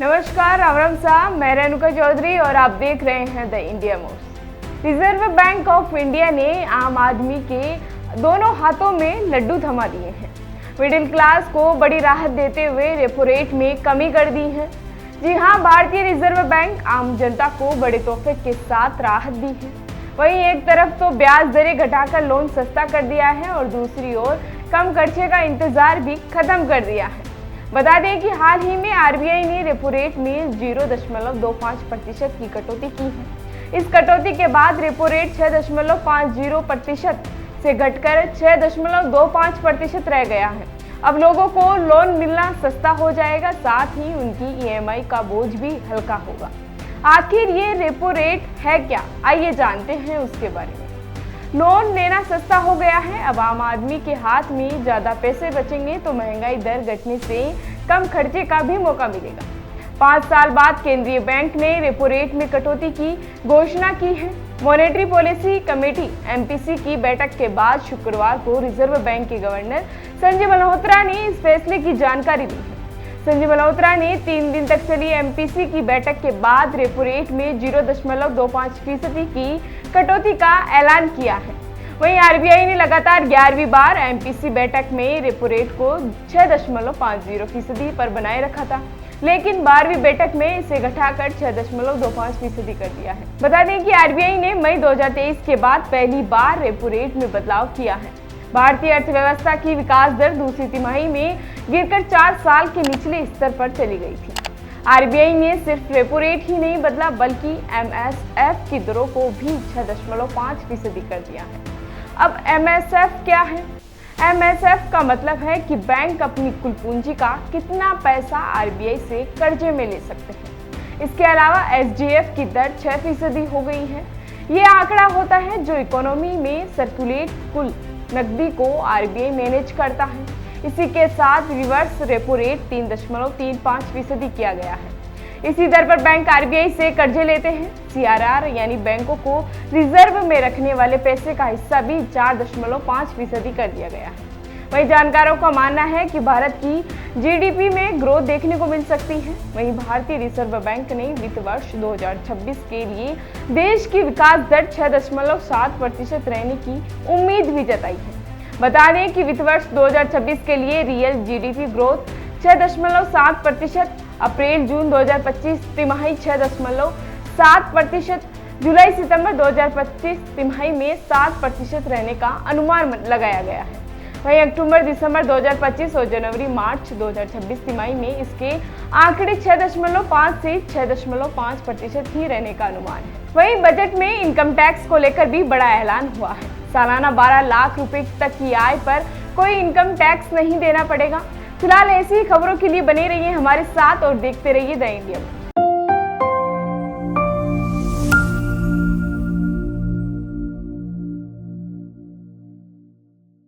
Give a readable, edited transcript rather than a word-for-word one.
नमस्कार, राम साहब, मैं रेणुका चौधरी और आप देख रहे हैं the India most. Reserve bank of India ने आम आदमी के दोनों हाथों में लड्डू थमा दिए हैं। मिडिल क्लास को बड़ी राहत देते हुए रेपो रेट में कमी कर दी है। जी हां, भारतीय रिजर्व बैंक आम जनता को बड़े तोहफे के साथ राहत दी है। वहीं एक तरफ तो ब्याज दरें घटाकर लोन सस्ता कर दिया है और दूसरी ओर कम खर्चे का इंतजार भी खत्म कर दिया है। बता दें कि हाल ही में आरबीआई ने रेपो रेट में 0.25% की कटौती की है। इस कटौती के बाद रेपो रेट 6.50% से घटकर 6.25% रह गया है। अब लोगों को लोन मिलना सस्ता हो जाएगा, साथ ही उनकी ईएमआई का बोझ भी हल्का होगा। आखिर ये रेपो रेट है क्या, आइए जानते हैं उसके बारे में। लोन लेना सस्ता हो गया है। अब आम आदमी के हाथ में ज्यादा पैसे बचेंगे तो महंगाई दर घटने से कम खर्चे का भी मौका मिलेगा। 5 साल बाद केंद्रीय बैंक ने रेपो रेट में कटौती की घोषणा की है। मॉनेटरी पॉलिसी कमेटी एमपीसी की बैठक के बाद शुक्रवार को रिजर्व बैंक के गवर्नर संजय मल्होत्रा ने इस फैसले की जानकारी दी है। संजय मल्होत्रा ने 3 दिन तक चली एमपीसी की बैठक के बाद रेपो रेट में 0.25% की कटौती का ऐलान किया है। वहीं आरबीआई ने लगातार 11वीं बार एमपीसी बैठक में रेपो रेट को 6.50% पर बनाए रखा था, लेकिन 12वीं बैठक में इसे घटाकर 6.25% कर दिया है। बता दें कि आरबीआई ने मई 2023 के बाद पहली बार रेपो रेट में बदलाव किया है। भारतीय अर्थव्यवस्था की विकास दर दूसरी तिमाही में गिरकर 4 साल के निचले स्तर पर चली गई थी। आरबीआई ने सिर्फ रेपो रेट ही नहीं बदला, बल्कि एमएसएफ की दरों को भी 6.5% कर दिया है। अब एमएसएफ क्या है? एमएसएफ का मतलब है कि बैंक अपनी कुल पूंजी का कितना पैसा आरबीआई से कर्जे में ले सकते हैं। इसके अलावा एसडीएफ की दर 6% हो गई है। ये आंकड़ा होता है जो इकोनॉमी में सर्कुलेट कुल नकदी को आरबीआई मैनेज करता है। इसी के साथ रिवर्स रेपो रेट 3.35% किया गया है। इसी दर पर बैंक आरबीआई से कर्जे लेते हैं। सीआरआर यानी बैंकों को रिजर्व में रखने वाले पैसे का हिस्सा भी 4.5% कर दिया गया है। वहीं जानकारों का मानना है कि भारत की जीडीपी में ग्रोथ देखने को मिल सकती है। वहीं भारतीय रिजर्व बैंक ने वित्त वर्ष 2026 के लिए देश की विकास दर 6.7% रहने की उम्मीद भी जताई है। बता दें कि वित्त वर्ष 2026 के लिए रियल जीडीपी ग्रोथ 6.7%, अप्रैल जून 2025 तिमाही 6.7%, जुलाई सितंबर 2025 तिमाही में 7% रहने का अनुमान लगाया गया है। वहीं अक्टूबर दिसंबर 2025 और जनवरी मार्च 2026 तिमाही में इसके आंकड़े 6.5 से 6.5% ही रहने का अनुमान है। वहीं बजट में इनकम टैक्स को लेकर भी बड़ा ऐलान हुआ है। सालाना 12 लाख रुपए तक की आय पर कोई इनकम टैक्स नहीं देना पड़ेगा। फिलहाल ऐसी खबरों के लिए बने रहिए हमारे साथ और देखते रहिए द इंडिया।